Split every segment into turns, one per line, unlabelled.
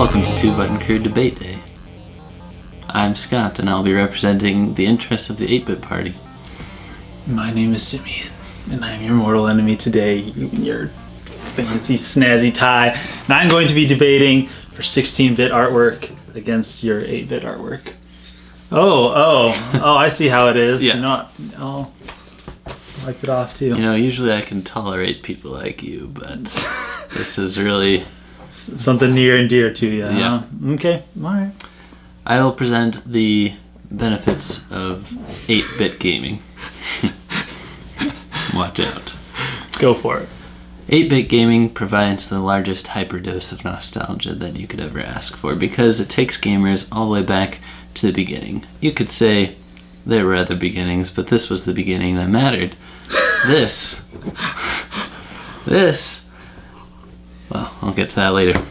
Welcome to Two Button Crew Debate Day. I'm Scott, and I'll be representing the interests of the 8-Bit Party.
My name is Simeon, and I'm your mortal enemy today, in your fancy snazzy tie. And I'm going to be debating for 16-bit artwork against your 8-bit artwork. Oh, I see how it is.
Yeah.
You know what? I'll wipe it off too.
You know, usually I can tolerate people like you, but this is really...
Something near and dear to you.
Yeah.
Huh? Okay, alright.
I will present the benefits of 8-bit gaming. Watch out.
Go for it.
8-bit gaming provides the largest hyperdose of nostalgia that you could ever ask for because it takes gamers all the way back to the beginning. You could say there were other beginnings, but this was the beginning that mattered. This, well, I'll get to that later.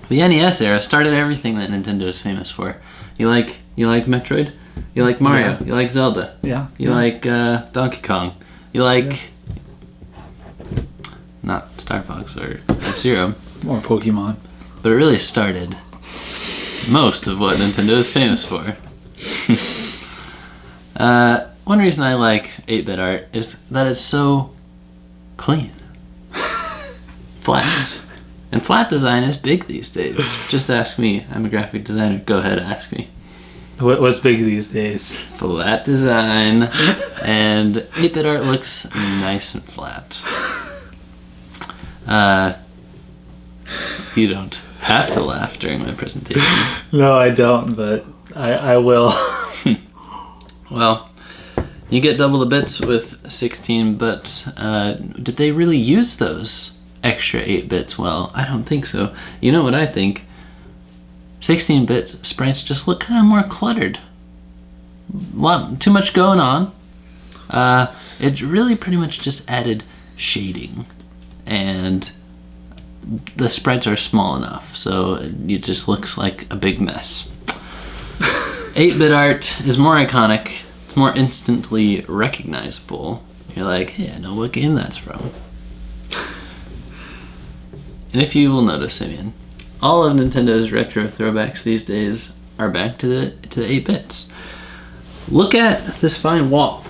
The NES era started everything that Nintendo is famous for. You like Metroid? You like Mario?
Yeah.
You like Zelda?
Yeah.
You like Donkey Kong? You like... Not Star Fox or F-Zero.
Or Pokemon.
But it really started most of what Nintendo is famous for. One reason I like 8-bit art is that it's so clean. Flat. And flat design is big these days. Just ask me. I'm a graphic designer. Go ahead, ask me.
What's big these days?
Flat design. And 8-bit art looks nice and flat. You don't have to laugh during my presentation.
No, I don't, but I will.
Well, you get double the bits with 16, but did they really use those extra 8 bits? Well, I don't think so. You know what I think? 16-bit sprites just look kind of more cluttered. Too much going on. It really pretty much just added shading, and the sprites are small enough, so it just looks like a big mess. 8-bit art is more iconic. It's more instantly recognizable. You're like, hey, I know what game that's from. And if you will notice, Simeon, all of Nintendo's retro throwbacks these days are back to the 8 bits. Look at this fine wall.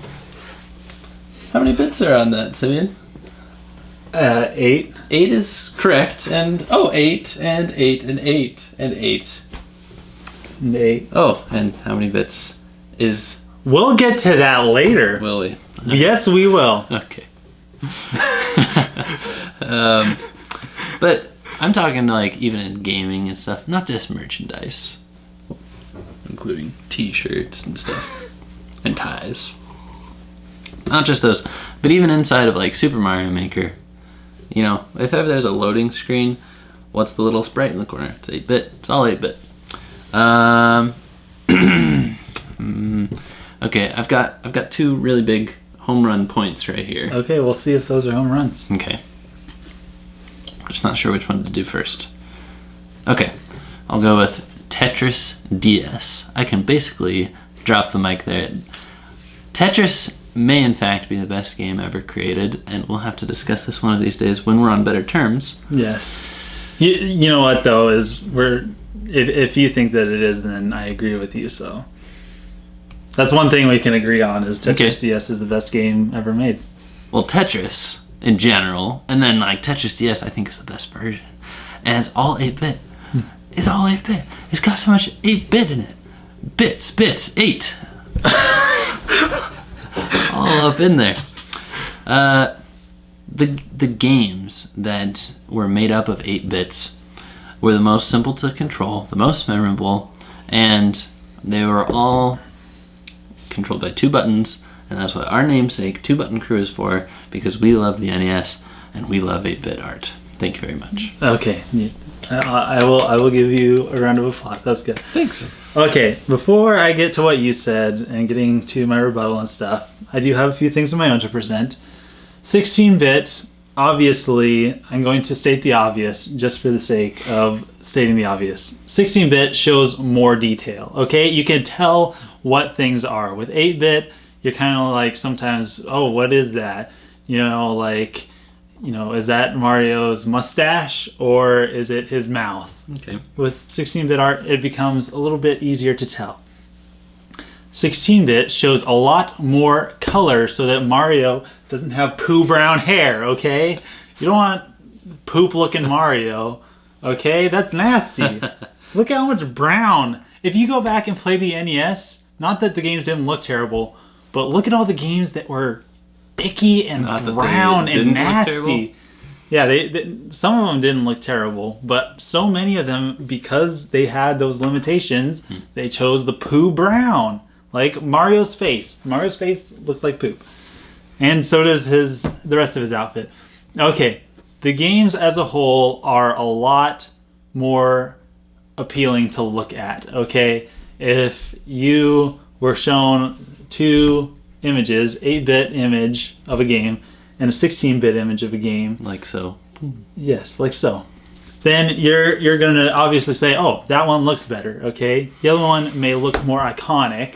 How many bits are on that, Simeon?
8.
8 is correct, and 8 and 8 and 8 and 8.
And 8.
Oh, and how many bits is...
We'll get to that later.
Will we?
Yes, we will.
Okay. But I'm talking like even in gaming and stuff, not just merchandise, including t-shirts and stuff, and ties. Not just those, but even inside of like Super Mario Maker, you know, if ever there's a loading screen, what's the little sprite in the corner? It's 8-bit. It's all 8-bit. Okay, I've got two really big home run points right here.
Okay, we'll see if those are home runs.
Okay. I'm just not sure which one to do first. Okay, I'll go with Tetris DS. I can basically drop the mic there. Tetris may in fact be the best game ever created, and we'll have to discuss this one of these days when we're on better terms.
Yes. You know what though is if you think that it is, then I agree with you. So that's one thing we can agree on is Tetris DS is the best game ever made.
Well, Tetris in general, and then like Tetris DS I think is the best version, and it's all 8-bit. It's all 8-bit. It's got so much 8-bit in it. Bits, 8. All up in there. The games that were made up of 8 bits were the most simple to control, the most memorable, and they were all controlled by 2 buttons, and that's what our namesake, 2-Button Crew, is for, because we love the NES and we love 8-bit art. Thank you very much.
Okay. I will give you a round of applause. That's good.
Thanks.
Okay, before I get to what you said and getting to my rebuttal and stuff, I do have a few things of my own to present. 16-bit, obviously, I'm going to state the obvious just for the sake of stating the obvious. 16-bit shows more detail, okay? You can tell what things are. With 8-bit, you're kind of like sometimes, oh, what is that? You know, like is that Mario's mustache or is it his mouth?
Okay.
With 16-bit art, it becomes a little bit easier to tell. 16-bit shows a lot more color so that Mario doesn't have poo brown hair, okay? You don't want poop-looking Mario, okay? That's nasty. Look how much brown. If you go back and play the NES, not that the games didn't look terrible, but look at all the games that were icky and brown and nasty. Yeah, some of them didn't look terrible, but so many of them, because they had those limitations, they chose the poo brown. Like Mario's face. Mario's face looks like poop. And so does the rest of his outfit. Okay, the games as a whole are a lot more appealing to look at, okay? If you were shown two images, 8-bit image of a game and a 16-bit image of a game.
Like so.
Yes, like so. Then you're going to obviously say, oh, that one looks better, okay? The other one may look more iconic.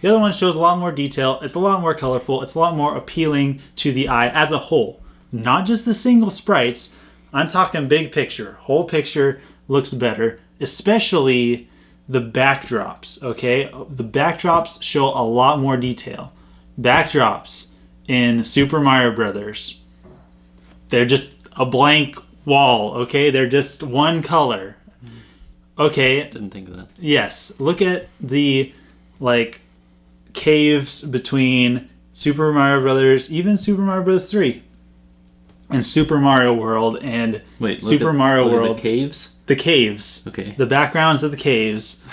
The other one shows a lot more detail. It's a lot more colorful. It's a lot more appealing to the eye as a whole. Not just the single sprites. I'm talking big picture. Whole picture looks better, especially the backdrops, okay? The backdrops show a lot more detail. Backdrops in Super Mario Brothers, they're just a blank wall, okay? They're just one color. Okay.
Didn't think of that.
Yes. Look at the, caves between Super Mario Brothers, even Super Mario Bros. 3, and Super Mario World, and Super Mario World.
The caves?
The caves.
Okay.
The backgrounds of the caves.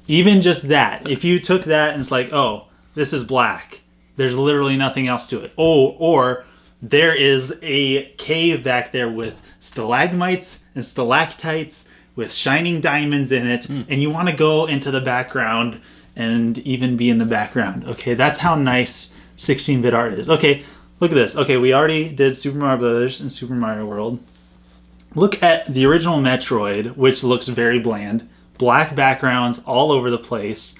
Even just that. If you took that and it's like, oh, this is black. There's literally nothing else to it. Oh, or there is a cave back there with stalagmites and stalactites with shining diamonds in it, and you want to go into the background and even be in the background. Okay, that's how nice 16-bit art is. Okay, look at this. Okay, we already did Super Mario Brothers and Super Mario World. Look at the original Metroid, which looks very bland. Black backgrounds all over the place.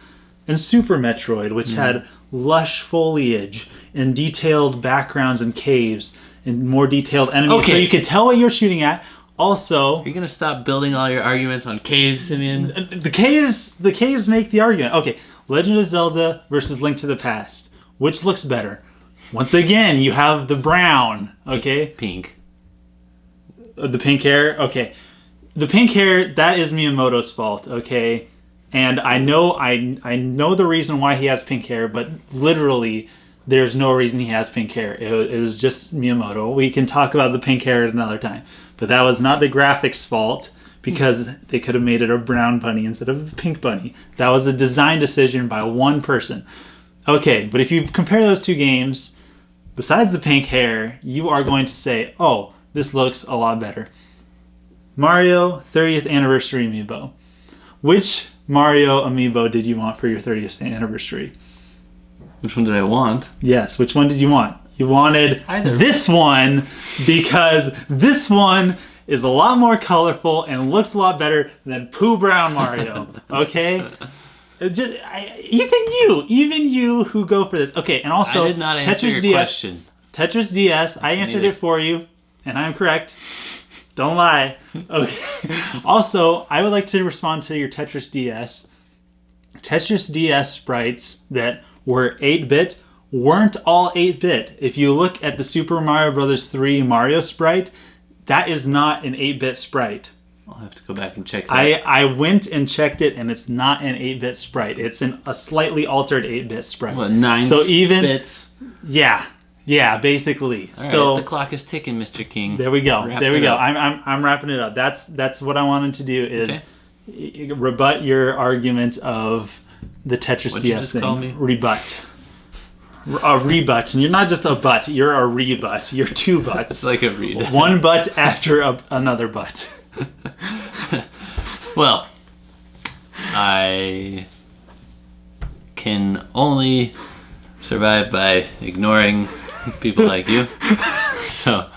And Super Metroid, which had lush foliage and detailed backgrounds and caves and more detailed enemies.
Okay.
So you can tell what you're shooting at. Also,
You're gonna stop building all your arguments on caves, Simeon?
the caves make the argument. Okay, Legend of Zelda versus Link to the Past. Which looks better? Once again, you have the brown, okay?
Pink.
The pink hair? Okay. The pink hair, that is Miyamoto's fault, okay? And I know the reason why he has pink hair, but literally there's no reason he has pink hair. It was just Miyamoto. We can talk about the pink hair at another time. But that was not the graphics' fault, because they could have made it a brown bunny instead of a pink bunny. That was a design decision by one person. Okay, but if you compare those two games, besides the pink hair, you are going to say, oh, this looks a lot better. Mario 30th Anniversary Amiibo. Which Mario Amiibo did you want for your 30th anniversary?
Which one did I want?
Yes, which one did you want? You wanted
Either.
This one, because this one is a lot more colorful and looks a lot better than Pooh Brown Mario. Okay? Even you who go for this. Okay, and also
I did not answer
Tetris
your
DS.
question.
Tetris DS, I answered it for you, and I'm correct. Don't lie. Okay. Also, I would like to respond to your Tetris DS. Tetris DS sprites that were 8-bit weren't all 8-bit. If you look at the Super Mario Bros. 3 Mario sprite, that is not an 8-bit sprite.
I'll have to go back and check that.
I went and checked it, and it's not an 8-bit sprite. It's a slightly altered 8-bit sprite.
What, 9 bits?
Yeah, basically.
All right,
so
the clock is ticking, Mr. King.
there we go.
Wrap
There we
it
go.
up.
I'm wrapping it up. That's what I wanted to do is rebut your argument of the Tetris
What'd you
DS
just
thing.
call me?
Rebut. A rebut, and you're not just a butt. You're a rebut. You're two butts.
It's like a read.
One butt after another butt.
Well, I can only survive by ignoring people like you. So,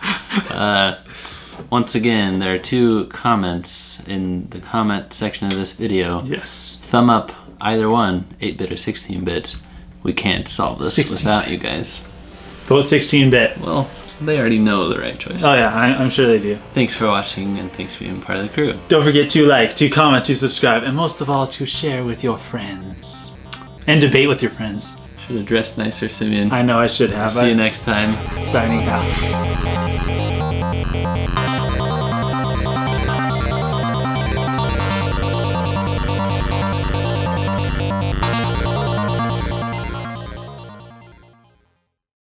once again, there are two comments in the comment section of this video.
Yes.
Thumb up either one, 8-bit or 16-bit. We can't solve this
16-bit.
without you guys.
Both 16-bit.
Well, They already know the right choice.
Oh yeah, I'm sure they do.
Thanks for watching, and thanks for being part of the crew.
Don't forget to like, to comment, to subscribe, and most of all, to share with your friends. And debate with your friends.
Should have dressed nicer, Simeon.
I know I should have.
See you next time.
Signing out.